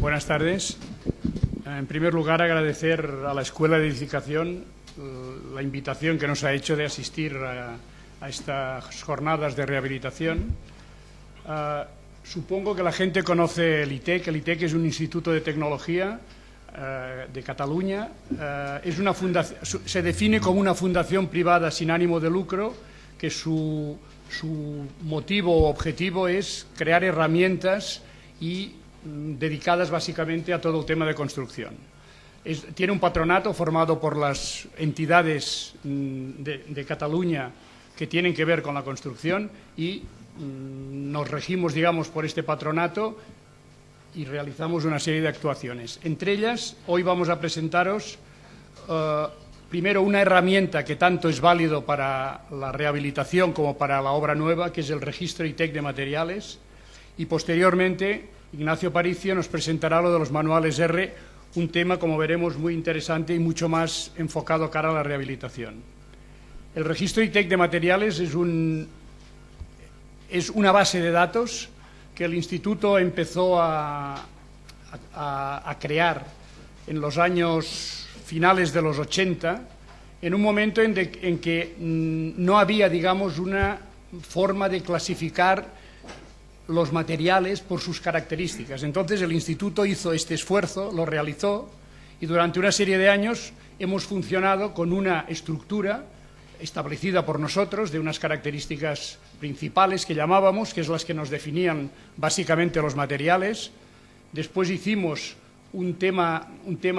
Buenas tardes. En primer lugar, agradecer a la Escuela de Edificación la invitación que nos ha hecho de asistir a estas jornadas de rehabilitación. Supongo que la gente conoce el ITEC. El ITEC es un instituto de tecnología de Cataluña. Se define como una fundación privada sin ánimo de lucro, que su motivo o objetivo es crear herramientas dedicadas básicamente a todo el tema de construcción. Tiene un patronato formado por las entidades de Cataluña que tienen que ver con la construcción y nos regimos, digamos, por este patronato y realizamos una serie de actuaciones. Entre ellas, hoy vamos a presentaros primero una herramienta que tanto es válido para la rehabilitación como para la obra nueva, que es el registro ITEC de materiales, y posteriormente Ignacio Paricio nos presentará lo de los manuales R, un tema, como veremos, muy interesante y mucho más enfocado cara a la rehabilitación. El registro ITEC de materiales es una base de datos que el Instituto empezó a crear en los años finales de los 80, en un momento en que no había, digamos, una forma de clasificar los materiales por sus características. Entonces el Instituto hizo este esfuerzo, lo realizó, y durante una serie de años hemos funcionado con una estructura establecida por nosotros, de unas características principales que llamábamos, que es las que nos definían básicamente los materiales. Después hicimos un tema,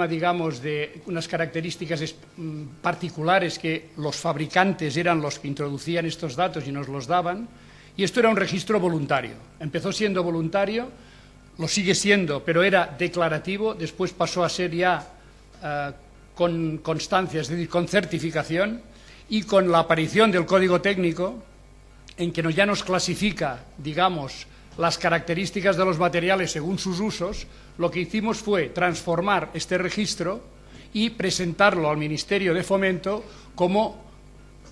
digamos, de unas características particulares que los fabricantes eran los que introducían estos datos y nos los daban. Y esto era un registro voluntario. Empezó siendo voluntario, lo sigue siendo, pero era declarativo. Después pasó a ser ya con constancia, es decir, con certificación, y con la aparición del código técnico, en que ya nos clasifica, digamos, las características de los materiales según sus usos, lo que hicimos fue transformar este registro y presentarlo al Ministerio de Fomento como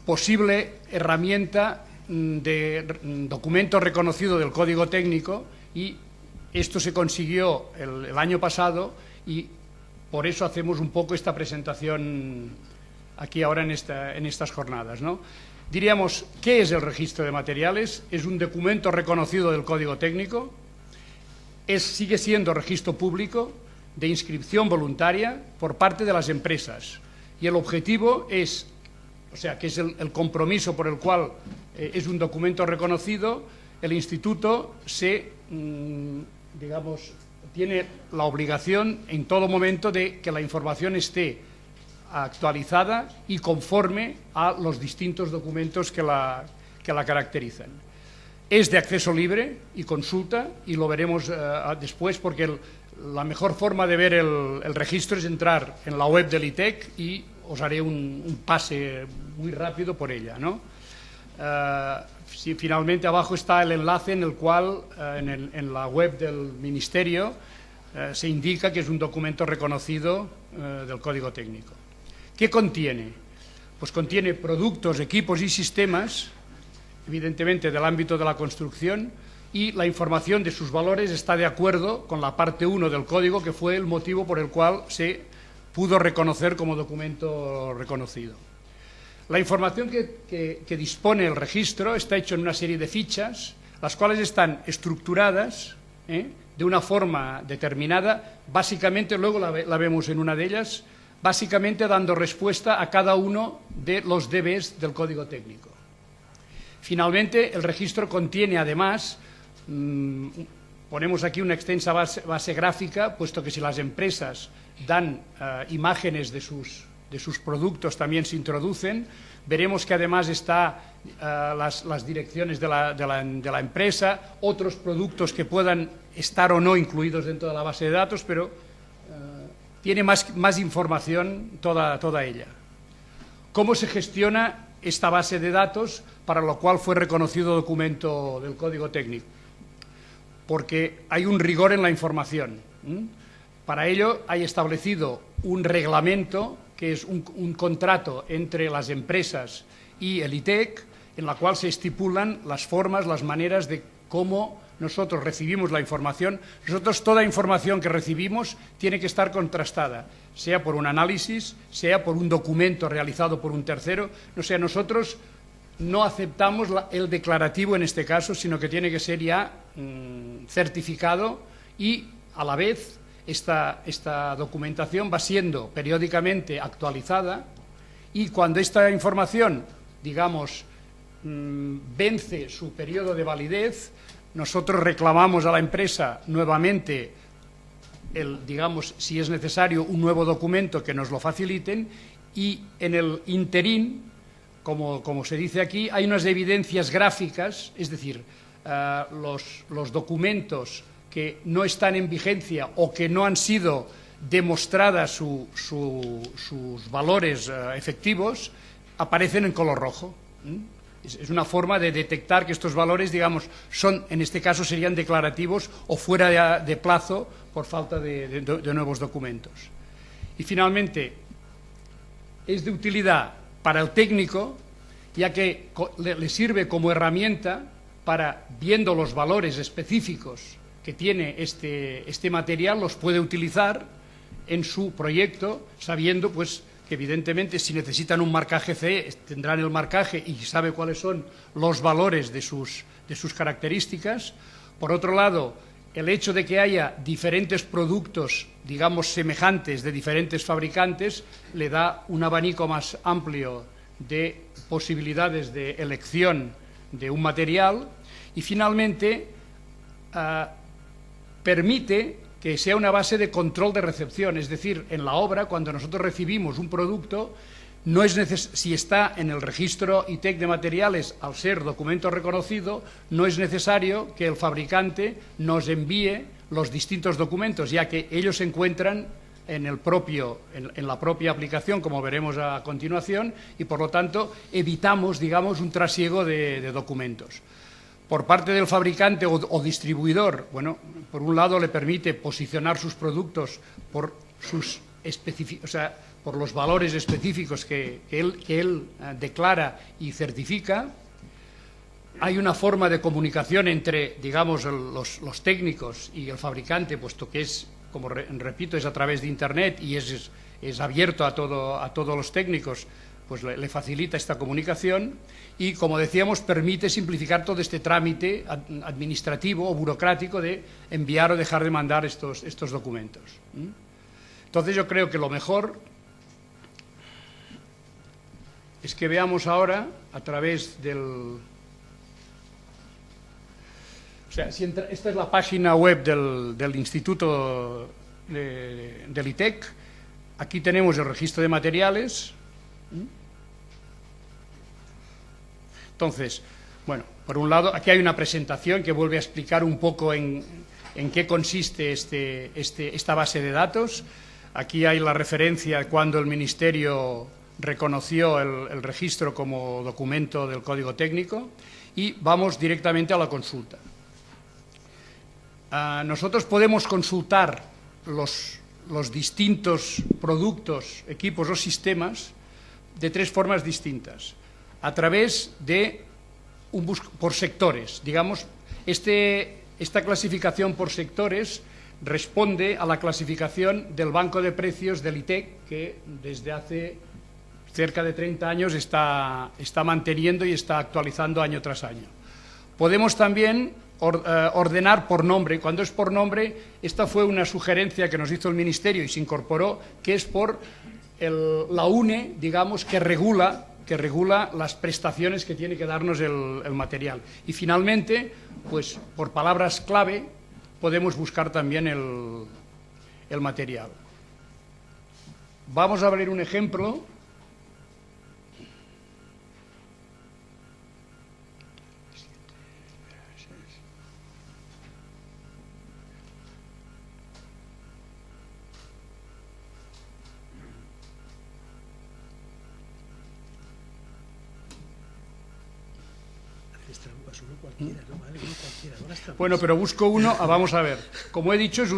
posible herramienta de documento reconocido del código técnico, y esto se consiguió el año pasado, y por eso hacemos un poco esta presentación aquí ahora en estas jornadas, ¿no? Diríamos, ¿qué es el registro de materiales? Es un documento reconocido del código técnico, sigue siendo registro público de inscripción voluntaria por parte de las empresas, y el objetivo es, o sea, que es el compromiso por el cual es un documento reconocido. El Instituto digamos, tiene la obligación en todo momento de que la información esté actualizada y conforme a los distintos documentos que la caracterizan. Es de acceso libre y consulta, y lo veremos después, porque la mejor forma de ver el registro es entrar en la web del ITEC, y os haré un pase muy rápido por ella, ¿no? Finalmente abajo está el enlace en el cual en la web del Ministerio se indica que es un documento reconocido del código técnico. ¿Qué contiene? Pues contiene productos, equipos y sistemas, evidentemente del ámbito de la construcción, y la información de sus valores está de acuerdo con la parte 1 del código, que fue el motivo por el cual se pudo reconocer como documento reconocido. La información que dispone el registro está hecho en una serie de fichas, las cuales están estructuradas de una forma determinada, básicamente, luego la vemos en una de ellas, básicamente dando respuesta a cada uno de los DBs del código técnico. Finalmente, el registro contiene además, ponemos aquí una extensa base gráfica, puesto que si las empresas dan imágenes de sus productos también se introducen. Veremos que además está las direcciones de la empresa, otros productos que puedan estar o no incluidos dentro de la base de datos, pero tiene más información toda ella. ¿Cómo se gestiona esta base de datos, para lo cual fue reconocido documento del código técnico? Porque hay un rigor en la información. Para ello hay establecido un reglamento, que es un contrato entre las empresas y el ITEC, en la cual se estipulan las formas, las maneras de cómo nosotros recibimos la información, nosotros toda información que recibimos tiene que estar contrastada, sea por un análisis, sea por un documento realizado por un tercero. O sea, nosotros no aceptamos el declarativo en este caso, sino que tiene que ser ya certificado, y a la vez esta documentación va siendo periódicamente actualizada, y cuando esta información, digamos, vence su periodo de validez, nosotros reclamamos a la empresa nuevamente, digamos, si es necesario, un nuevo documento que nos lo faciliten, y en el interín, como se dice aquí, hay unas evidencias gráficas, es decir, los documentos que no están en vigencia o que no han sido demostradas sus valores efectivos, aparecen en color rojo. Es una forma de detectar que estos valores, digamos, en este caso serían declarativos o fuera de plazo por falta de nuevos documentos. Y finalmente, es de utilidad para el técnico, ya que le sirve como herramienta para, viendo los valores específicos que tiene este material, los puede utilizar en su proyecto, sabiendo pues que evidentemente si necesitan un marcaje CE tendrán el marcaje y sabe cuáles son los valores de sus características. Por otro lado, el hecho de que haya diferentes productos, digamos, semejantes de diferentes fabricantes, le da un abanico más amplio de posibilidades de elección de un material, y finalmente permite que sea una base de control de recepción, es decir, en la obra, cuando nosotros recibimos un producto, no es si está en el registro ITEC de materiales, al ser documento reconocido, no es necesario que el fabricante nos envíe los distintos documentos, ya que ellos se encuentran en la propia aplicación, como veremos a continuación, y por lo tanto evitamos, digamos, un trasiego de documentos. Por parte del fabricante o distribuidor, bueno, por un lado le permite posicionar sus productos por los valores específicos que él declara y certifica. Hay una forma de comunicación entre, digamos, los técnicos y el fabricante, puesto que es, como repito, es a través de Internet y es abierto a todos los técnicos, pues le facilita esta comunicación y, como decíamos, permite simplificar todo este trámite administrativo o burocrático de enviar o dejar de mandar estos documentos. Entonces yo creo que lo mejor es que veamos ahora a través del... O sea, esta es la página web del Instituto del ITEC. Aquí tenemos el registro de materiales. Entonces, bueno, por un lado, aquí hay una presentación que vuelve a explicar un poco en qué consiste esta base de datos. Aquí hay la referencia cuando el Ministerio reconoció el registro como documento del Código Técnico, y vamos directamente a la consulta. Nosotros podemos consultar los distintos productos, equipos o sistemas de tres formas distintas. A través de por sectores, digamos, esta clasificación por sectores responde a la clasificación del Banco de Precios del ITEC, que desde hace cerca de 30 años está manteniendo y está actualizando año tras año. Podemos también ordenar por nombre. Cuando es por nombre, esta fue una sugerencia que nos hizo el Ministerio y se incorporó, que es por la UNE, digamos, que regula las prestaciones que tiene que darnos el material. Y finalmente, pues por palabras clave podemos buscar también el material. Vamos a ver un ejemplo. Bueno, pero busco uno, vamos a ver. Como he dicho, es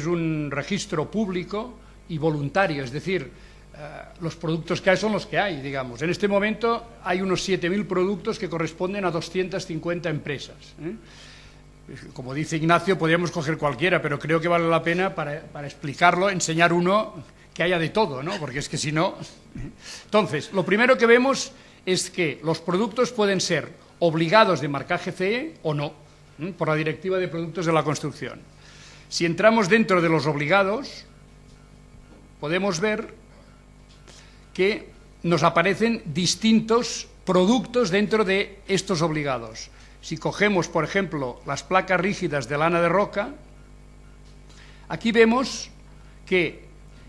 un registro público y voluntario, es decir, los productos que hay son los que hay, digamos. En este momento hay unos 7.000 productos que corresponden a 250 empresas. Como dice Ignacio, podríamos coger cualquiera, pero creo que vale la pena para explicarlo, enseñar uno que haya de todo, ¿no? Porque es que si no... Entonces, lo primero que vemos es que los productos pueden ser obligados de marcaje CE o no, por la Directiva de Productos de la Construcción. Si entramos dentro de los obligados, podemos ver que nos aparecen distintos productos dentro de estos obligados. Si cogemos, por ejemplo, las placas rígidas de lana de roca, aquí vemos que,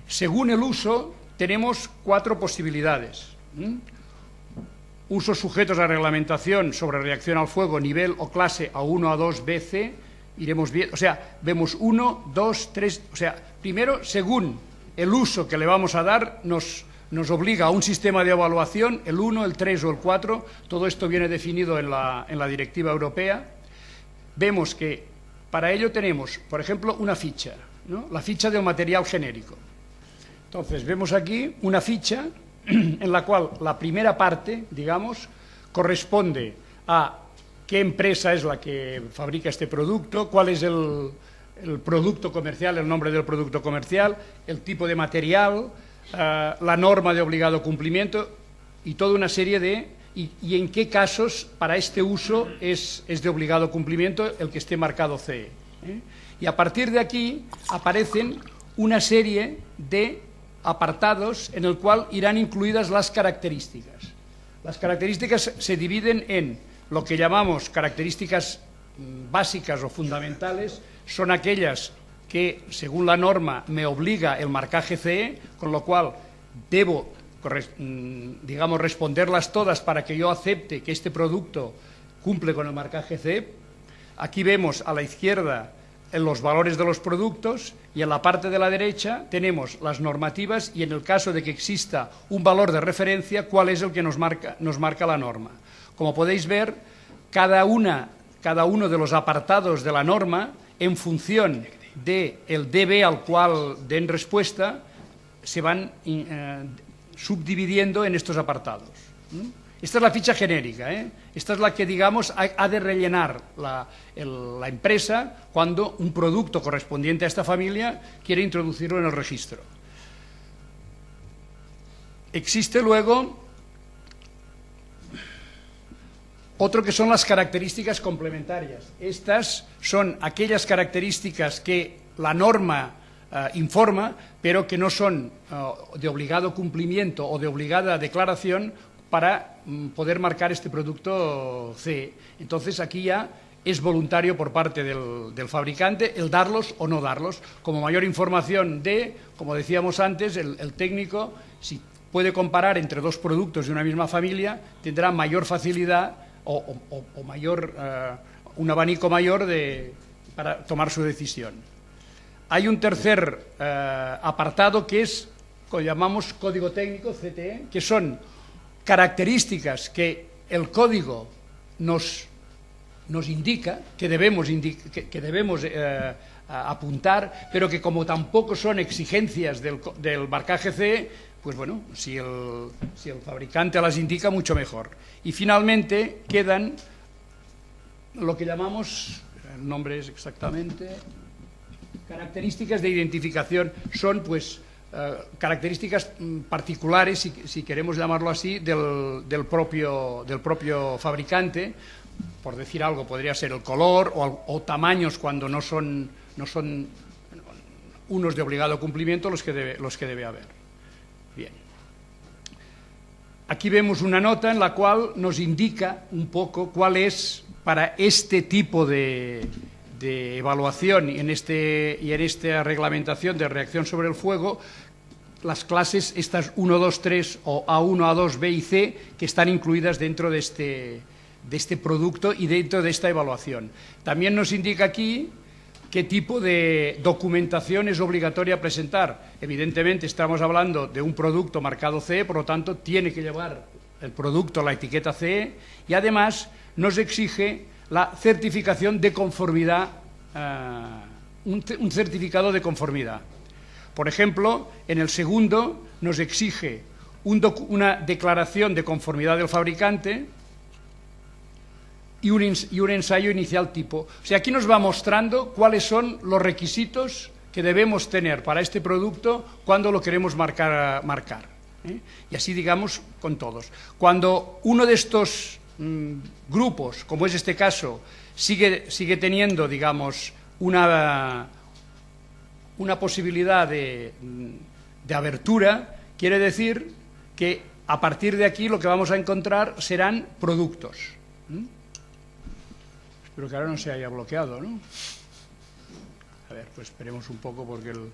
según el uso, tenemos 4 posibilidades. Usos sujetos a reglamentación sobre reacción al fuego, nivel o clase A1, A2, B, C, iremos bien, o sea, vemos 1, 2, 3, o sea, primero, según el uso que le vamos a dar, nos obliga a un sistema de evaluación, el 1, el 3 o el 4, todo esto viene definido en la directiva europea. Vemos que para ello tenemos, por ejemplo, una ficha, ¿no? La ficha del material genérico. Entonces, vemos aquí una ficha en la cual la primera parte, digamos, corresponde a qué empresa es la que fabrica este producto, cuál es el producto comercial, el nombre del producto comercial, el tipo de material, la norma de obligado cumplimiento y toda una serie de... Y en qué casos para este uso es de obligado cumplimiento el que esté marcado CE. Y a partir de aquí aparecen una serie de apartados en el cual irán incluidas las características. Las características se dividen en lo que llamamos características básicas o fundamentales, son aquellas que, según la norma, me obliga el marcaje CE, con lo cual debo, digamos, responderlas todas para que yo acepte que este producto cumple con el marcaje CE. Aquí vemos a la izquierda en los valores de los productos y en la parte de la derecha tenemos las normativas y, en el caso de que exista un valor de referencia, cuál es el que nos marca la norma. Como podéis ver, cada uno de los apartados de la norma, en función del DB al cual den respuesta, se van subdividiendo en estos apartados. Esta es la ficha genérica, Esta es la que, digamos, ha de rellenar la empresa cuando un producto correspondiente a esta familia quiere introducirlo en el registro. Existe luego otro que son las características complementarias. Estas son aquellas características que la norma informa, pero que no son de obligado cumplimiento o de obligada declaración para poder marcar este producto CE. Entonces, aquí ya es voluntario por parte del fabricante el darlos o no darlos. Como mayor información como decíamos antes, el técnico, si puede comparar entre dos productos de una misma familia, tendrá mayor facilidad o mayor, un abanico mayor para tomar su decisión. Hay un tercer apartado que es, lo llamamos código técnico, CTE, que son características que el código nos indica, que debemos apuntar, pero que como tampoco son exigencias del marcaje CE, pues bueno, si el fabricante las indica, mucho mejor. Y finalmente quedan lo que llamamos, el nombre es exactamente, características de identificación. Son pues características particulares, si queremos llamarlo así, del propio fabricante. Por decir algo, podría ser el color o tamaños cuando no son unos de obligado cumplimiento los que debe haber. Bien. Aquí vemos una nota en la cual nos indica un poco cuál es, para este tipo de evaluación y en esta reglamentación de reacción sobre el fuego, las clases estas 1, 2, 3 o A1, A2, B y C que están incluidas dentro de este producto y dentro de esta evaluación. También nos indica aquí qué tipo de documentación es obligatoria presentar. Evidentemente estamos hablando de un producto marcado CE, por lo tanto tiene que llevar el producto la etiqueta CE y además nos exige la certificación de conformidad, un certificado de conformidad. Por ejemplo, en el segundo nos exige una declaración de conformidad del fabricante, y un ensayo inicial tipo. O sea, aquí nos va mostrando cuáles son los requisitos que debemos tener para este producto cuando lo queremos marcar. Y así, digamos, con todos. Cuando uno de estos grupos, como es este caso, sigue teniendo, digamos, una posibilidad de abertura, quiere decir que a partir de aquí lo que vamos a encontrar serán productos. Espero que ahora no se haya bloqueado, ¿no? A ver, pues esperemos un poco porque el...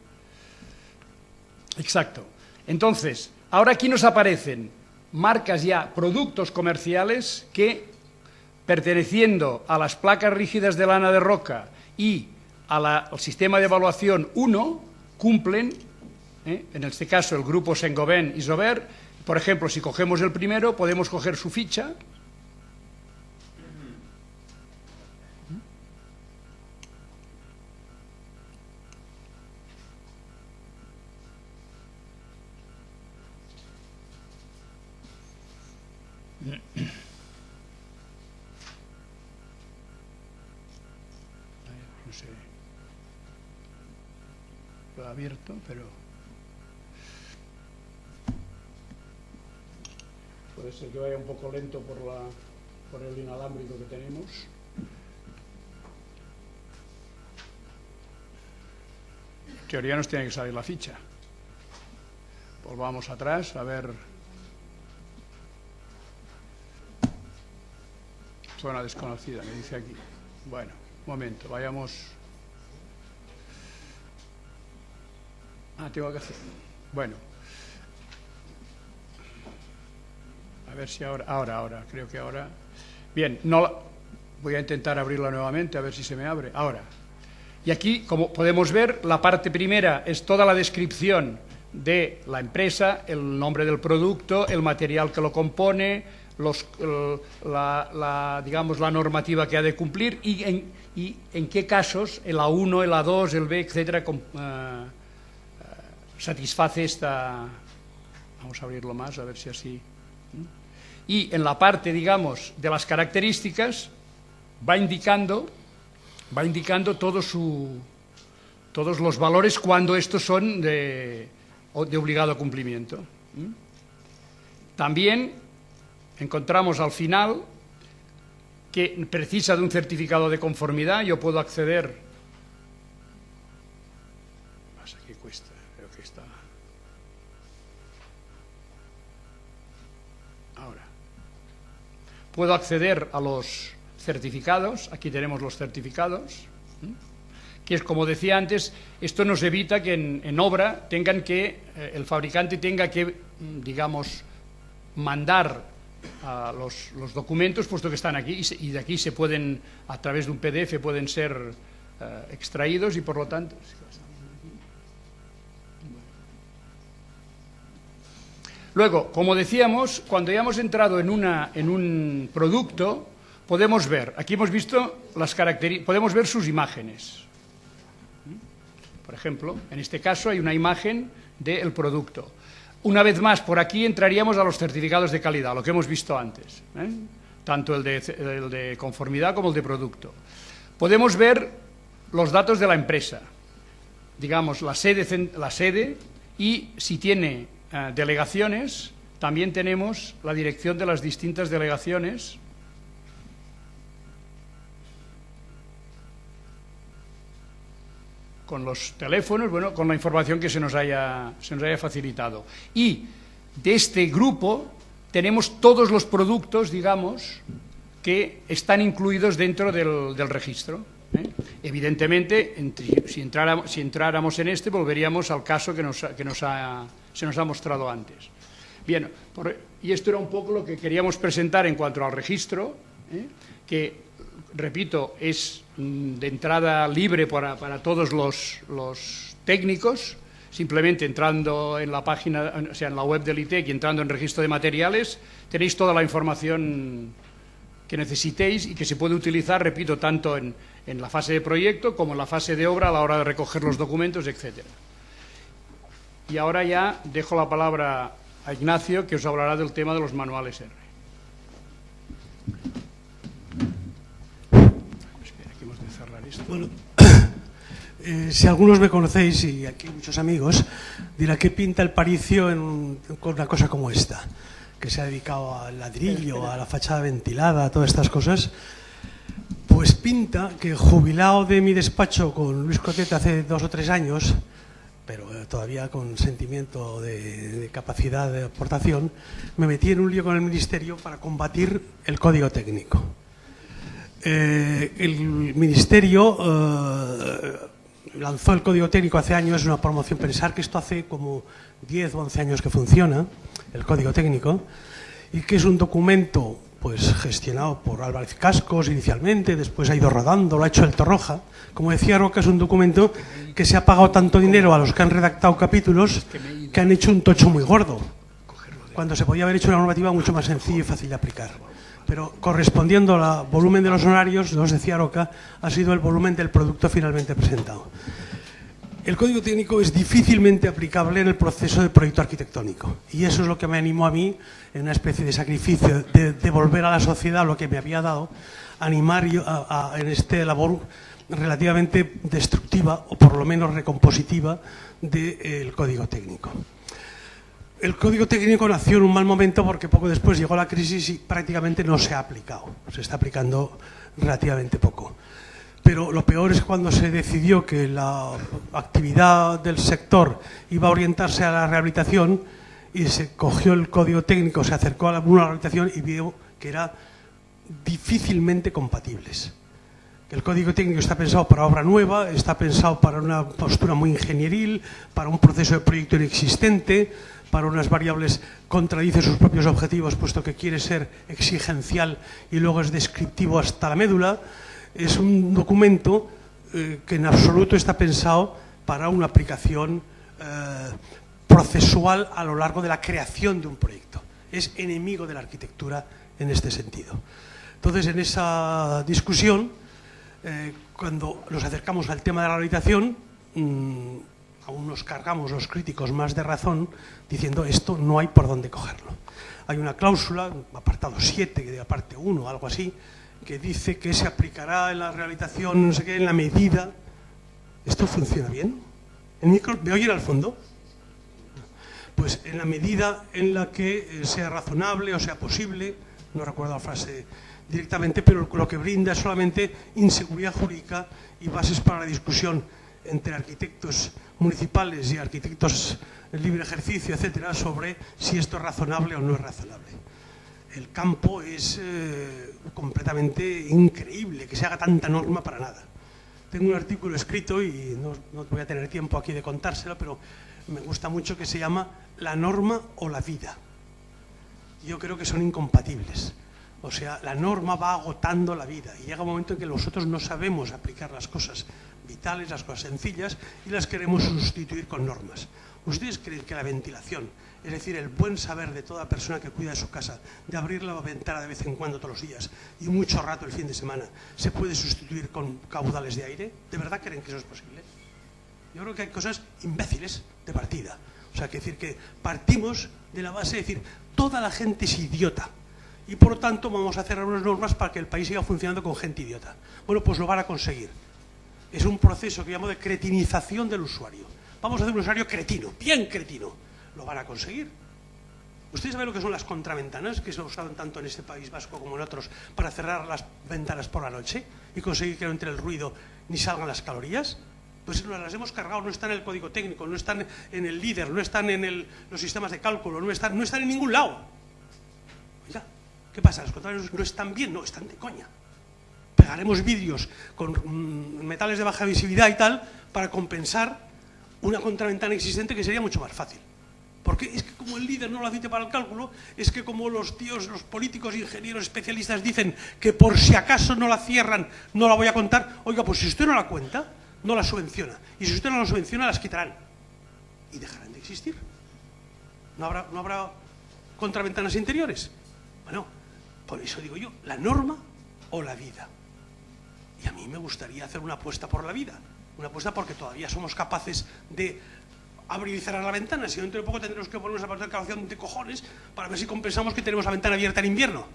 Exacto. Entonces, ahora aquí nos aparecen marcas ya, productos comerciales que, perteneciendo a las placas rígidas de lana de roca y al sistema de evaluación 1, cumplen, en este caso el grupo Saint-Gobain y Sauveur. Por ejemplo, si cogemos el primero, podemos coger su ficha. No sé, lo he abierto, pero puede ser que vaya un poco lento por el inalámbrico que tenemos. En teoría nos tiene que salir la ficha. Volvamos atrás, a ver. Zona desconocida, me dice aquí. Bueno, un momento, vayamos. Tengo que hacer. Bueno. A ver si ahora, creo que ahora. Bien, voy a intentar abrirla nuevamente, a ver si se me abre. Ahora. Y aquí, como podemos ver, la parte primera es toda la descripción de la empresa, el nombre del producto, el material que lo compone, digamos, la normativa que ha de cumplir y en qué casos el A1, el A2, el B, etcétera, satisface esta... Vamos a abrirlo más, a ver si así... Y en la parte, digamos, de las características va indicando todos los valores cuando estos son de obligado cumplimiento. También encontramos al final que precisa de un certificado de conformidad. Yo puedo acceder... Pasa que cuesta, creo que está... Ahora. Puedo acceder a los certificados. Aquí tenemos los certificados, que es, como decía antes, esto nos evita que en obra el fabricante tenga que, digamos, mandar a los documentos, puesto que están aquí, y de aquí se pueden, a través de un PDF, pueden ser extraídos y, por lo tanto... Luego, como decíamos, cuando ya hemos entrado en un producto, podemos ver, aquí hemos visto las características, podemos ver sus imágenes. Por ejemplo, en este caso hay una imagen del producto. Una vez más, por aquí entraríamos a los certificados de calidad, lo que hemos visto antes, tanto el de conformidad como el de producto. Podemos ver los datos de la empresa, digamos, la sede y si tiene delegaciones, también tenemos la dirección de las distintas delegaciones. Con los teléfonos, bueno, con la información que se nos haya facilitado. Y de este grupo tenemos todos los productos, digamos, que están incluidos dentro del registro. Evidentemente, si entráramos en este, volveríamos al caso que se nos ha mostrado antes. Bien, y esto era un poco lo que queríamos presentar en cuanto al registro, que, repito, es de entrada libre para todos los técnicos. Simplemente entrando en la página, o sea, en la web del ITEC y entrando en registro de materiales, tenéis toda la información que necesitéis y que se puede utilizar, repito, tanto en la fase de proyecto como en la fase de obra a la hora de recoger los documentos, etcétera. Y ahora ya dejo la palabra a Ignacio, que os hablará del tema de los manuales R. Bueno, si algunos me conocéis, y aquí hay muchos amigos, dirá que pinta el Paricio con una cosa como esta, que se ha dedicado al ladrillo, a la fachada ventilada, a todas estas cosas. Pues pinta que, jubilado de mi despacho con Luis Cotet hace 2 o 3 años, pero todavía con sentimiento de capacidad de aportación, me metí en un lío con el Ministerio para combatir el Código Técnico. El Ministerio lanzó el Código Técnico hace años, es una promoción. Pensar que esto hace como 10 o 11 años que funciona, el Código Técnico, y que es un documento pues gestionado por Álvarez Cascos inicialmente, después ha ido rodando, lo ha hecho el Torroja. Como decía Roca, es un documento que se ha pagado tanto dinero a los que han redactado capítulos que han hecho un tocho muy gordo, cuando se podía haber hecho una normativa mucho más sencilla y fácil de aplicar. Pero correspondiendo al volumen de los honorarios, nos decía Roca, ha sido el volumen del producto finalmente presentado. El Código Técnico es difícilmente aplicable en el proceso de proyecto arquitectónico, y eso es lo que me animó a mí, en una especie de sacrificio, de devolver a la sociedad lo que me había dado, animar en esta labor relativamente destructiva, o por lo menos recompositiva, del Código Técnico. El Código Técnico nació en un mal momento porque poco después llegó la crisis y prácticamente no se ha aplicado, se está aplicando relativamente poco. Pero lo peor es cuando se decidió que la actividad del sector iba a orientarse a la rehabilitación y se cogió el Código Técnico, se acercó a la rehabilitación y vio que eran difícilmente compatibles. El Código Técnico está pensado para obra nueva, está pensado para una postura muy ingenieril, para un proceso de proyecto inexistente, para unas variables contradice sus propios objetivos, puesto que quiere ser exigencial y luego es descriptivo hasta la médula. Es un documento que en absoluto está pensado para una aplicación procesual a lo largo de la creación de un proyecto. Es enemigo de la arquitectura en este sentido. Entonces, en esa discusión, cuando nos acercamos al tema de la rehabilitación, aún nos cargamos los críticos más de razón, diciendo esto no hay por dónde cogerlo. Hay una cláusula, apartado 7, de la parte 1, algo así, que dice que se aplicará en la rehabilitación, no sé qué, en la medida... ¿Esto funciona bien? ¿Me oyen al fondo? Pues en la medida en la que sea razonable o sea posible, no recuerdo la frase directamente, pero lo que brinda es solamente inseguridad jurídica y bases para la discusión entre arquitectos municipales y arquitectos en libre ejercicio, etcétera, sobre si esto es razonable o no es razonable. El campo es completamente increíble que se haga tanta norma para nada. Tengo un artículo escrito, y no voy a tener tiempo aquí de contárselo, pero me gusta mucho, que se llama La norma o la vida. Yo creo que son incompatibles. O sea, la norma va agotando la vida y llega un momento en que nosotros no sabemos aplicar las cosas vitales, las cosas sencillas, y las queremos sustituir con normas. ¿Ustedes creen que la ventilación, es decir, el buen saber de toda persona que cuida de su casa, de abrir la ventana de vez en cuando todos los días y mucho rato el fin de semana, se puede sustituir con caudales de aire? ¿De verdad creen que eso es posible? Yo creo que hay cosas imbéciles de partida. O sea, que decir que partimos de la base de decir, toda la gente es idiota y por lo tanto vamos a hacer unas normas para que el país siga funcionando con gente idiota. Bueno, pues lo van a conseguir. Es un proceso que llamo de cretinización del usuario. Vamos a hacer un usuario cretino, bien cretino. Lo van a conseguir. ¿Ustedes saben lo que son las contraventanas, que se usaban tanto en este País Vasco como en otros, para cerrar las ventanas por la noche y conseguir que no entre el ruido ni salgan las calorías? Pues nos las hemos cargado, no están en el Código Técnico, no están en el LEADER, no están en los sistemas de cálculo, no están en ningún lado. Oiga, ¿qué pasa? ¿Los contrarios no están bien? No, están de coña. Pegaremos vidrios con metales de baja visibilidad y tal para compensar una contraventana existente que sería mucho más fácil. Porque es que como el LEADER no lo admite para el cálculo, es que como los tíos, los políticos, ingenieros, especialistas dicen que por si acaso no la cierran, no la voy a contar. Oiga, pues si usted no la cuenta, no la subvenciona. Y si usted no la subvenciona, las quitarán. Y dejarán de existir. ¿No habrá contraventanas interiores? Bueno, por eso digo yo, la norma o la vida. Y a mí me gustaría hacer una apuesta por la vida. Una apuesta porque todavía somos capaces de abrir y cerrar la ventana. Si dentro de poco tendremos que poner una parte de calefacción de cojones para ver si compensamos que tenemos la ventana abierta en invierno.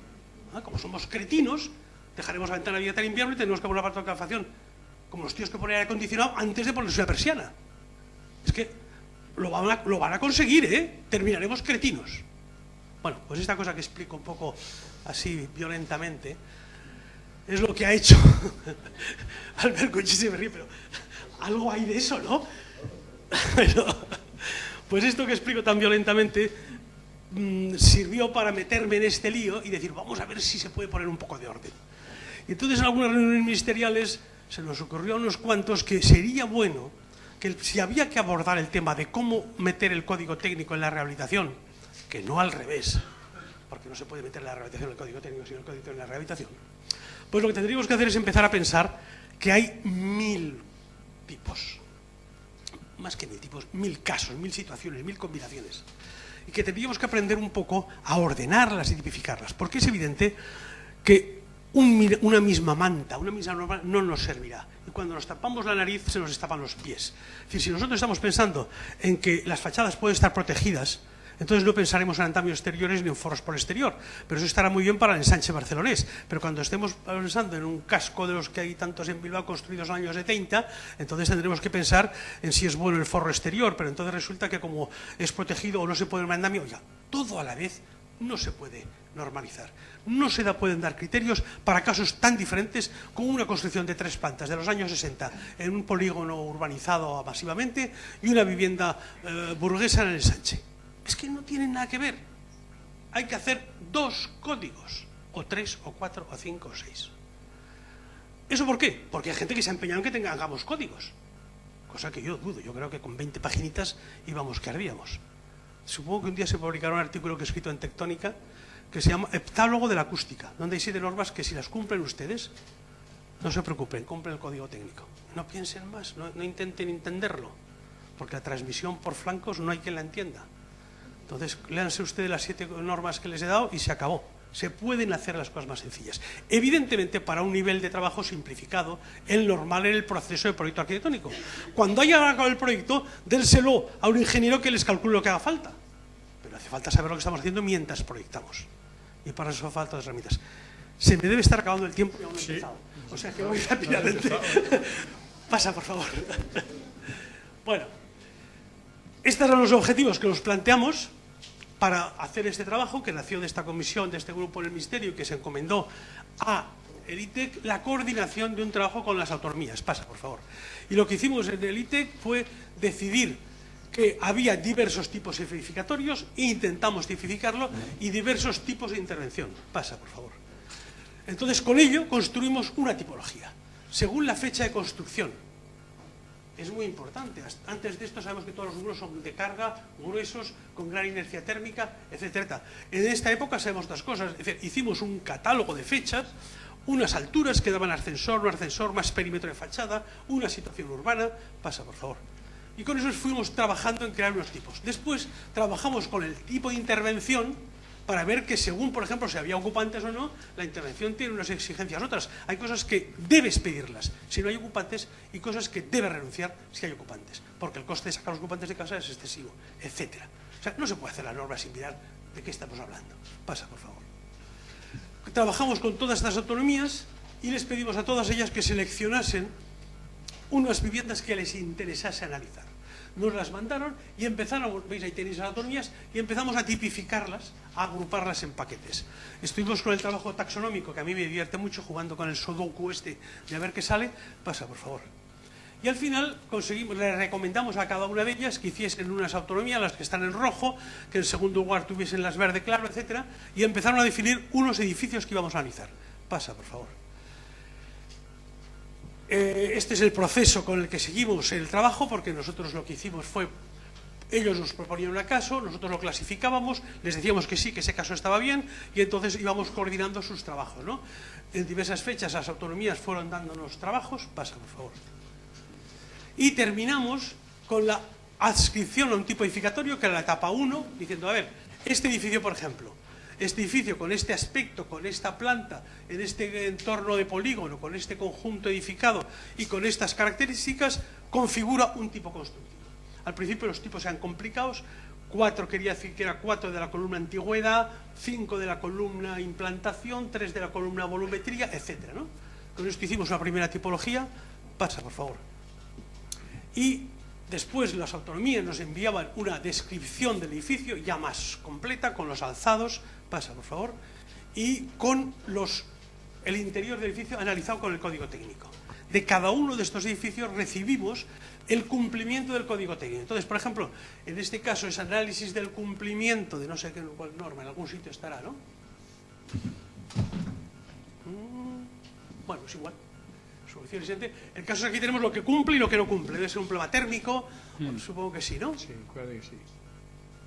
Como somos cretinos, dejaremos la ventana abierta en invierno y tenemos que poner una parte de calefacción. como los tíos que ponen aire acondicionado antes de ponerse una persiana. Es que lo van a conseguir, ¿eh? Terminaremos cretinos. Bueno, pues esta cosa que explico un poco así violentamente es lo que ha hecho Albert Conchi. Se me ríe, pero algo hay de eso, ¿no? Pero, pues esto que explico tan violentamente sirvió para meterme en este lío y decir, vamos a ver si se puede poner un poco de orden. Y entonces en algunas reuniones ministeriales se nos ocurrió a unos cuantos que sería bueno que si había que abordar el tema de cómo meter el código técnico en la rehabilitación, que no al revés, porque no se puede meter la rehabilitación en el código técnico, sino el código técnico en la rehabilitación, pues lo que tendríamos que hacer es empezar a pensar que hay 1000 tipos, más que 1000 tipos, 1000 casos, 1000 situaciones, 1000 combinaciones, y que tendríamos que aprender un poco a ordenarlas y tipificarlas, porque es evidente que una misma manta, una misma norma no nos servirá. Y cuando nos tapamos la nariz se nos destapan los pies. Es decir, si nosotros estamos pensando en que las fachadas pueden estar protegidas, entonces no pensaremos en andamios exteriores ni en forros por exterior. Pero eso estará muy bien para el ensanche barcelonés. Pero cuando estemos pensando en un casco de los que hay tantos en Bilbao construidos en los años 70, entonces tendremos que pensar en si es bueno el forro exterior. Pero entonces resulta que como es protegido o no se puede un andamio, ya, todo a la vez no se puede normalizar. No se pueden dar criterios para casos tan diferentes como una construcción de 3 plantas de los años 60 en un polígono urbanizado masivamente y una vivienda burguesa en el ensanche. Es que no tienen nada que ver. Hay que hacer 2 códigos, o 3, o 4, o 5, o 6. ¿Eso por qué? Porque hay gente que se ha empeñado en que hagamos códigos. Cosa que yo dudo. Yo creo que con 20 paginitas íbamos que ardíamos. Supongo que un día se publicará un artículo que he escrito en Tectónica que se llama Heptálogo de la acústica, donde hay 7 normas que si las cumplen ustedes, no se preocupen, cumplen el código técnico. No piensen más, no intenten entenderlo, porque la transmisión por flancos no hay quien la entienda. Entonces, léanse ustedes las 7 normas que les he dado y se acabó. Se pueden hacer las cosas más sencillas. Evidentemente, para un nivel de trabajo simplificado, el normal en el proceso de proyecto arquitectónico. Cuando haya acabado el proyecto, dénselo a un ingeniero que les calcule lo que haga falta. Pero hace falta saber lo que estamos haciendo mientras proyectamos. Y para eso falta las herramientas. Se me debe estar acabando el tiempo y aún no he empezado. O sea que voy rápidamente. Pasa, por favor. Bueno, estos eran los objetivos que nos planteamos para hacer este trabajo, que nació de esta comisión, de este grupo en el Ministerio, y que se encomendó a el ITEC la coordinación de un trabajo con las autonomías. Pasa, por favor. Y lo que hicimos en el ITEC fue decidir que había diversos tipos edificatorios, e intentamos tipificarlo, y diversos tipos de intervención. Pasa, por favor. Entonces, con ello construimos una tipología, según la fecha de construcción. Es muy importante. Antes de esto sabemos que todos los muros son de carga, gruesos, con gran inercia térmica, etcétera. En esta época sabemos otras cosas. Es decir, hicimos un catálogo de fechas, unas alturas que daban ascensor, no ascensor, más perímetro de fachada, una situación urbana. Pasa, por favor. Y con eso fuimos trabajando en crear unos tipos. Después trabajamos con el tipo de intervención para ver que según, por ejemplo, si había ocupantes o no, la intervención tiene unas exigencias otras. Hay cosas que debes pedirlas si no hay ocupantes y cosas que debes renunciar si hay ocupantes, porque el coste de sacar a los ocupantes de casa es excesivo, etcétera. O sea, no se puede hacer la norma sin mirar de qué estamos hablando. Pasa, por favor. Trabajamos con todas estas autonomías y les pedimos a todas ellas que seleccionasen unas viviendas que les interesase analizar. Nos las mandaron y empezaron, veis ahí tenéis las autonomías, y empezamos a tipificarlas, a agruparlas en paquetes. Estuvimos con el trabajo taxonómico, que a mí me divierte mucho, jugando con el sudoku este, de a ver qué sale. Pasa, por favor. Y al final le recomendamos a cada una de ellas que hiciesen unas autonomías, las que están en rojo, que en segundo lugar tuviesen las verde claro, etcétera, y empezaron a definir unos edificios que íbamos a analizar. Pasa, por favor. Este es el proceso con el que seguimos el trabajo, porque nosotros lo que hicimos fue, ellos nos proponían un caso, nosotros lo clasificábamos, les decíamos que sí, que ese caso estaba bien, y entonces íbamos coordinando sus trabajos, ¿no? En diversas fechas las autonomías fueron dándonos trabajos. Pasa, por favor. Y terminamos con la adscripción a un tipo edificatorio, que era la etapa 1, diciendo, a ver, este edificio, por ejemplo, este edificio con este aspecto, con esta planta, en este entorno de polígono, con este conjunto edificado y con estas características, configura un tipo constructivo. Al principio los tipos eran complicados. 4 quería decir que era 4 de la columna antigüedad, 5 de la columna implantación, 3 de la columna volumetría, etcétera, ¿no? Con esto hicimos una primera tipología. Pasa, por favor. Y después las autonomías nos enviaban una descripción del edificio ya más completa, con los alzados, pasa por favor, y con el interior del edificio analizado con el código técnico. De cada uno de estos edificios recibimos el cumplimiento del código técnico. Entonces, por ejemplo, en este caso es análisis del cumplimiento de no sé qué cuál norma, en algún sitio estará, ¿no? Bueno, es igual. Solución existente. El caso es que aquí tenemos lo que cumple y lo que no cumple. Debe ser un problema térmico, supongo que sí, ¿no? Sí, puede que sí.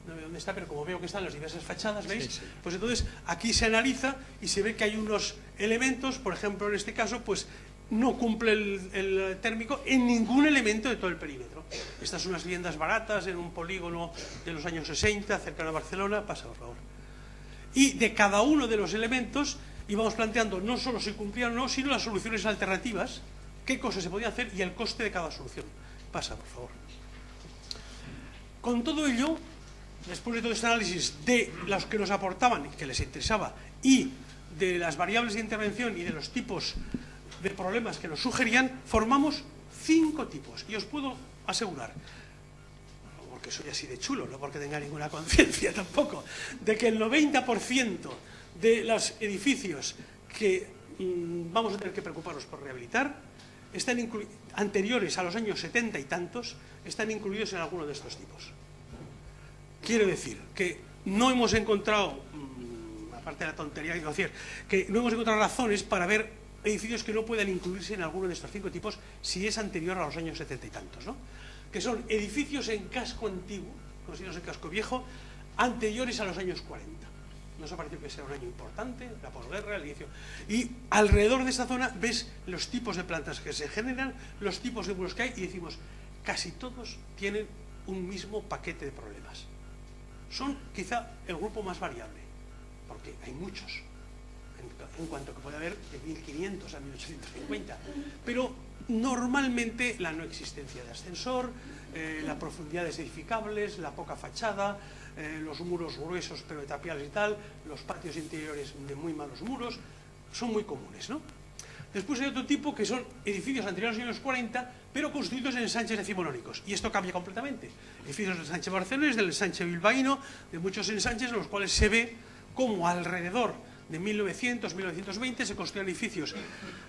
No veo dónde está, pero como veo que están las diversas fachadas, ¿veis? Sí, sí. Pues entonces aquí se analiza y se ve que hay unos elementos, por ejemplo, en este caso, pues no cumple el térmico en ningún elemento de todo el perímetro. Estas son unas viviendas baratas en un polígono de los años 60, cercano a Barcelona, pasa por favor. Y de cada uno de los elementos íbamos planteando no solo si cumplían o no, sino las soluciones alternativas, qué cosas se podían hacer y el coste de cada solución. Pasa, por favor. Con todo ello, después de todo este análisis de los que nos aportaban y que les interesaba y de las variables de intervención y de los tipos de problemas que nos sugerían, formamos 5 tipos. Y os puedo asegurar, porque soy así de chulo, no porque tenga ninguna conciencia tampoco, de que el 90% de los edificios que vamos a tener que preocuparnos por rehabilitar están anteriores a los años 70 y tantos, están incluidos en alguno de estos tipos. Quiero decir que no hemos encontrado, aparte de la tontería que iba a decir, que no hemos encontrado razones para ver edificios que no puedan incluirse en alguno de estos 5 tipos si es anterior a los años 70 y tantos, ¿no? Que son edificios en casco antiguo, conocidos en casco viejo, anteriores a los años 40. Nos ha parecido que sea un año importante, la posguerra, el inicio. Y alrededor de esta zona ves los tipos de plantas que se generan, los tipos de muros que hay, y decimos, casi todos tienen un mismo paquete de problemas. Son quizá el grupo más variable, porque hay muchos, en cuanto que puede haber de 1500 a 1850. Pero normalmente la no existencia de ascensor, la profundidad de edificables, la poca fachada, los muros gruesos pero de tapiales y tal, los patios interiores de muy malos muros, son muy comunes, ¿no? Después hay otro tipo que son edificios anteriores a los años 40, pero construidos en ensanches decimonónicos. Y esto cambia completamente. Edificios del ensanche barcelonés, del ensanche bilbaíno, de muchos ensanches en los cuales se ve cómo alrededor de 1900, 1920 se construían edificios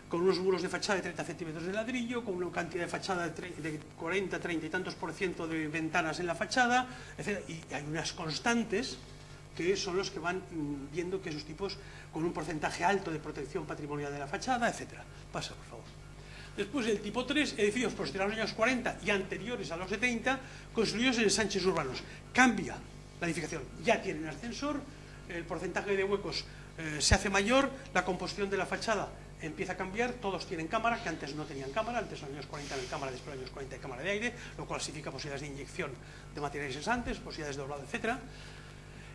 con unos muros de fachada de 30 centímetros de ladrillo, con una cantidad de fachada de 40, 30 y tantos % de ventanas en la fachada, etc. Y hay unas constantes que son los que van viendo que esos tipos con un porcentaje alto de protección patrimonial de la fachada, etc. Pasa, por favor. Después el tipo 3, edificios posteriores a los años 40 y anteriores a los 70, construidos en ensanches urbanos. Cambia la edificación, ya tienen ascensor, el porcentaje de huecos se hace mayor, la composición de la fachada empieza a cambiar, todos tienen cámara, que antes no tenían cámara, antes en los años 40 había cámara, después en los años 40 hay cámara de aire, lo cual significa posibilidades de inyección de materiales cesantes, posibilidades de doblado, etc.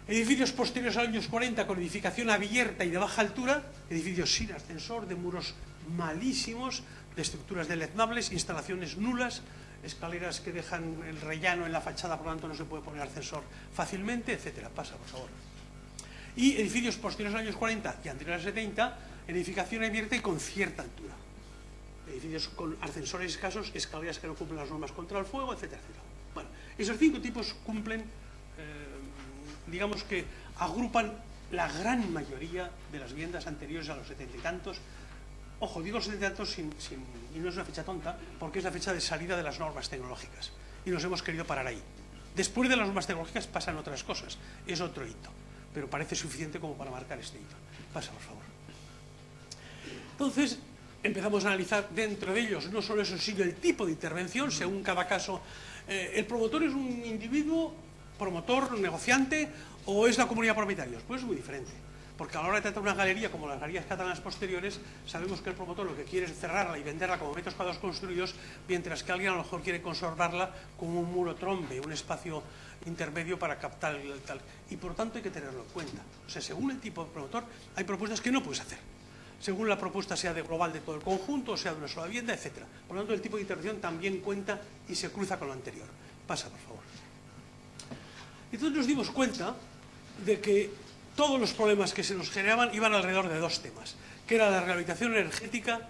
Edificios posteriores a los años 40 con edificación abierta y de baja altura, edificios sin ascensor, de muros malísimos, de estructuras deleznables, instalaciones nulas, escaleras que dejan el rellano en la fachada, por lo tanto no se puede poner ascensor fácilmente, etc. Pasa, por favor. Y edificios posteriores a los años 40 y anteriores a los 70, en edificación abierta y con cierta altura. Edificios con ascensores escasos, escaleras que no cumplen las normas contra el fuego, etc. Bueno, esos 5 tipos cumplen, digamos que agrupan la gran mayoría de las viviendas anteriores a los 70 y tantos. Ojo, digo 70 y tantos y no es una fecha tonta, porque es la fecha de salida de las normas tecnológicas. Y nos hemos querido parar ahí. Después de las normas tecnológicas pasan otras cosas, es otro hito. Pero parece suficiente como para marcar este hito. Pasa, por favor. Entonces, empezamos a analizar dentro de ellos, no solo eso, sino el tipo de intervención, según cada caso. ¿El promotor es un individuo, promotor, negociante, o es la comunidad de propietarios? Pues es muy diferente. Porque a la hora de tratar una galería, como las galerías catalanas posteriores, sabemos que el promotor lo que quiere es cerrarla y venderla como metros cuadrados construidos, mientras que alguien a lo mejor quiere conservarla como un muro trombe, un espacio intermedio para captar el tal. Y por tanto hay que tenerlo en cuenta. O sea, según el tipo de promotor, hay propuestas que no puedes hacer. Según la propuesta sea de global de todo el conjunto, o sea de una sola vivienda, etc. Por lo tanto, el tipo de intervención también cuenta y se cruza con lo anterior. Pasa, por favor. Entonces nos dimos cuenta de que todos los problemas que se nos generaban iban alrededor de 2 temas, que era la rehabilitación energética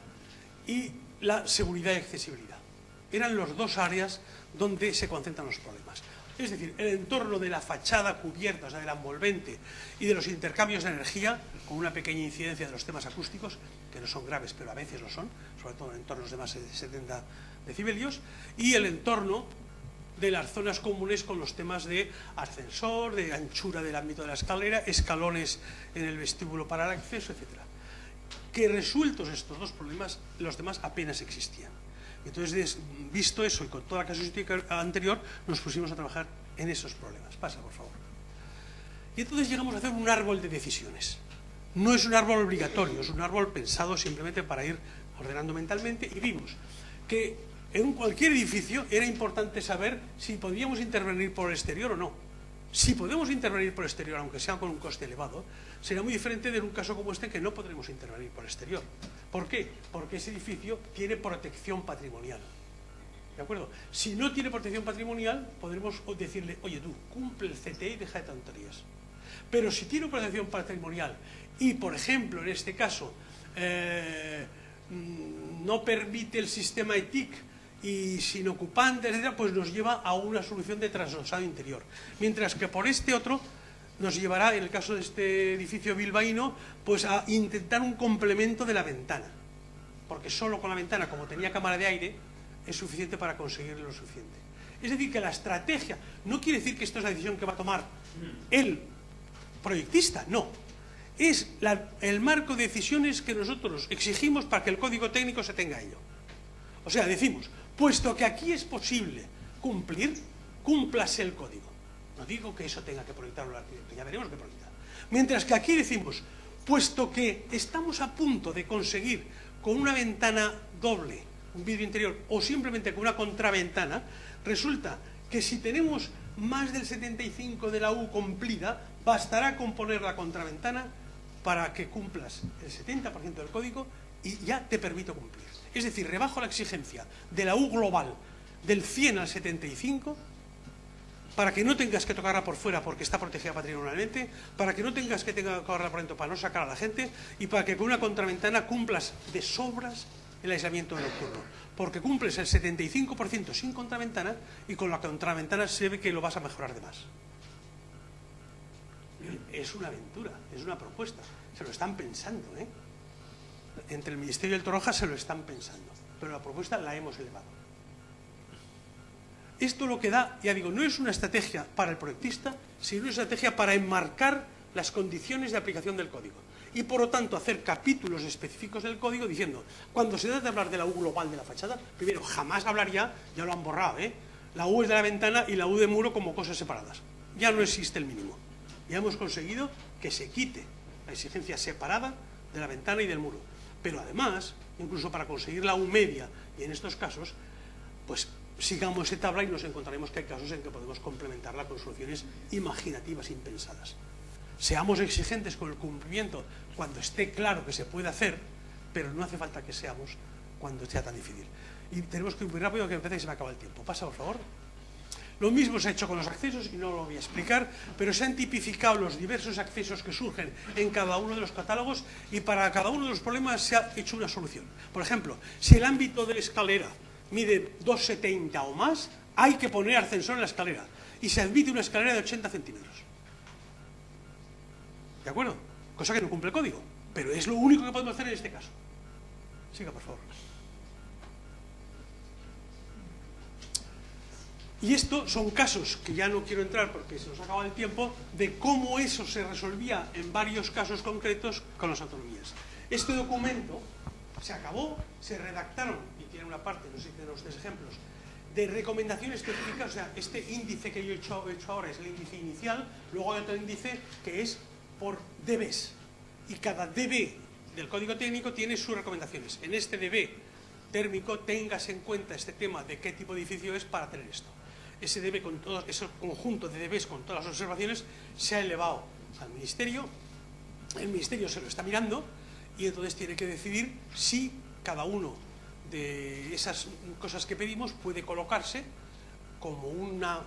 y la seguridad y accesibilidad. Eran los dos áreas donde se concentran los problemas. Es decir, el entorno de la fachada cubierta, o sea, del envolvente y de los intercambios de energía, con una pequeña incidencia de los temas acústicos, que no son graves, pero a veces lo son, sobre todo en entornos de más de 70 decibelios, y el entorno de las zonas comunes con los temas de ascensor, de anchura del ámbito de la escalera, escalones en el vestíbulo para el acceso, etc. Que resueltos estos dos problemas, los demás apenas existían. Entonces, visto eso y con toda la casuística anterior, nos pusimos a trabajar en esos problemas. Pasa, por favor. Y entonces llegamos a hacer un árbol de decisiones. No es un árbol obligatorio, es un árbol pensado simplemente para ir ordenando mentalmente, y vimos que en cualquier edificio era importante saber si podíamos intervenir por el exterior o no. Si podemos intervenir por el exterior, aunque sea con un coste elevado, será muy diferente de un caso como este, que no podremos intervenir por el exterior. ¿Por qué? Porque ese edificio tiene protección patrimonial. ¿De acuerdo? Si no tiene protección patrimonial, podremos decirle, oye, tú, cumple el CTE y deja de tonterías. Pero si tiene protección patrimonial y, por ejemplo, en este caso, no permite el sistema ETIC y sin ocupantes, etc., pues nos lleva a una solución de trasdosado interior. Mientras que por este otro nos llevará, en el caso de este edificio bilbaíno, pues a intentar un complemento de la ventana. Porque solo con la ventana, como tenía cámara de aire, es suficiente para conseguir lo suficiente. Es decir, que la estrategia no quiere decir que esto es la decisión que va a tomar el proyectista, no. Es el marco de decisiones que nosotros exigimos para que el código técnico se tenga a ello. O sea, decimos, puesto que aquí es posible cumplir, cúmplase el código. No digo que eso tenga que proyectarlo el arquitecto, ya veremos qué proyectar. Mientras que aquí decimos, puesto que estamos a punto de conseguir con una ventana doble, un vidrio interior, o simplemente con una contraventana, resulta que si tenemos más del 75 de la U cumplida, bastará con poner la contraventana para que cumplas el 70% del código y ya te permito cumplir. Es decir, rebajo la exigencia de la U global del 100 al 75 para que no tengas que tocarla por fuera porque está protegida patrimonialmente, para que no tengas que tocarla por dentro para no sacar a la gente, y para que con una contraventana cumplas de sobras el aislamiento nocturno. Porque cumples el 75% sin contraventana y con la contraventana se ve que lo vas a mejorar de más. Es una aventura, es una propuesta. Se lo están pensando, ¿eh? Entre el Ministerio y el Torroja se lo están pensando, pero la propuesta la hemos elevado. Esto lo que da, ya digo, no es una estrategia para el proyectista, sino una estrategia para enmarcar las condiciones de aplicación del código. Y por lo tanto hacer capítulos específicos del código diciendo, cuando se trata de hablar de la U global de la fachada, primero, jamás hablaría, ya lo han borrado, la U es de la ventana y la U de muro como cosas separadas. Ya no existe el mínimo. Ya hemos conseguido que se quite la exigencia separada de la ventana y del muro. Pero además, incluso para conseguir la U media, y en estos casos, pues sigamos esa tabla y nos encontraremos que hay casos en que podemos complementarla con soluciones imaginativas, impensadas. Seamos exigentes con el cumplimiento cuando esté claro que se puede hacer, pero no hace falta que seamos cuando sea tan difícil. Y tenemos que ir muy rápido, que me parece que se me acaba el tiempo. Pasa, por favor. Lo mismo se ha hecho con los accesos, y no lo voy a explicar, pero se han tipificado los diversos accesos que surgen en cada uno de los catálogos, y para cada uno de los problemas se ha hecho una solución. Por ejemplo, si el ámbito de la escalera mide 2,70 o más, hay que poner ascensor en la escalera, y se admite una escalera de 80 centímetros. ¿De acuerdo? Cosa que no cumple el código, pero es lo único que podemos hacer en este caso. Siga, por favor. Y esto son casos que ya no quiero entrar porque se nos ha acabado el tiempo, de cómo eso se resolvía en varios casos concretos con las autonomías. Este documento se acabó, se redactaron, y tiene una parte, no sé si tienen ustedes ejemplos, de recomendaciones específicas. O sea, este índice que yo he hecho ahora es el índice inicial, luego hay otro índice que es por DBs, y cada DB del código técnico tiene sus recomendaciones. En este DB térmico tengas en cuenta este tema de qué tipo de edificio es para tener esto. Ese DB con todo ese conjunto de DBs con todas las observaciones se ha elevado al Ministerio. El Ministerio se lo está mirando y entonces tiene que decidir si cada uno de esas cosas que pedimos puede colocarse como una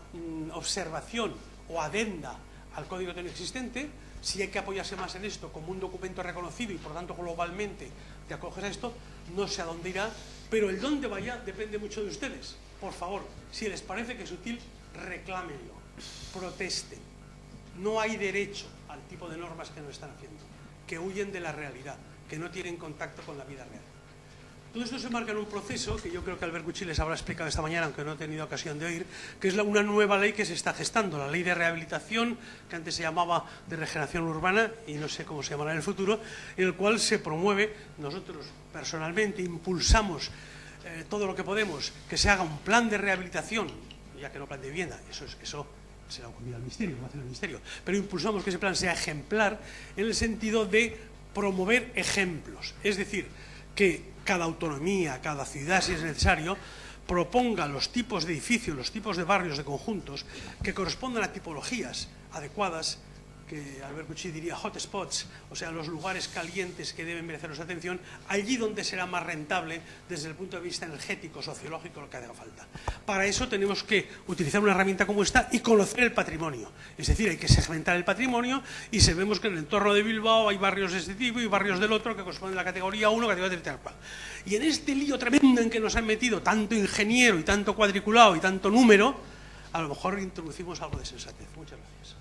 observación o adenda al código técnico existente, si hay que apoyarse más en esto como un documento reconocido y por tanto globalmente te acoges a esto, no sé a dónde irá, Pero el dónde vaya depende mucho de ustedes. Por favor, si les parece que es útil, reclámenlo, protesten. No hay derecho al tipo de normas que nos están haciendo, que huyen de la realidad, que no tienen contacto con la vida real. Todo esto se marca en un proceso que yo creo que Albert Cuchí les habrá explicado esta mañana, aunque no he tenido ocasión de oír, que es una nueva ley que se está gestando, la ley de rehabilitación, que antes se llamaba de regeneración urbana y no sé cómo se llamará en el futuro, en el cual se promueve, nosotros personalmente impulsamos todo lo que podemos, que se haga un plan de rehabilitación, ya que no plan de vivienda, eso será un al ministerio, va a hacer el ministerio, pero impulsamos que ese plan sea ejemplar en el sentido de promover ejemplos, es decir, que cada autonomía, cada ciudad, si es necesario, proponga los tipos de edificios, los tipos de barrios, de conjuntos, que correspondan a tipologías adecuadas, que Albert Cuchí diría hotspots, o sea, los lugares calientes que deben merecer nuestra atención, allí donde será más rentable desde el punto de vista energético, sociológico, lo que haga falta. Para eso tenemos que utilizar una herramienta como esta y conocer el patrimonio. Es decir, hay que segmentar el patrimonio y sabemos que en el entorno de Bilbao hay barrios de este tipo y barrios del otro que corresponden a la categoría 1, categoría 3, tal cual. Y en este lío tremendo en que nos han metido tanto ingeniero y tanto cuadriculado y tanto número, a lo mejor introducimos algo de sensatez. Muchas gracias.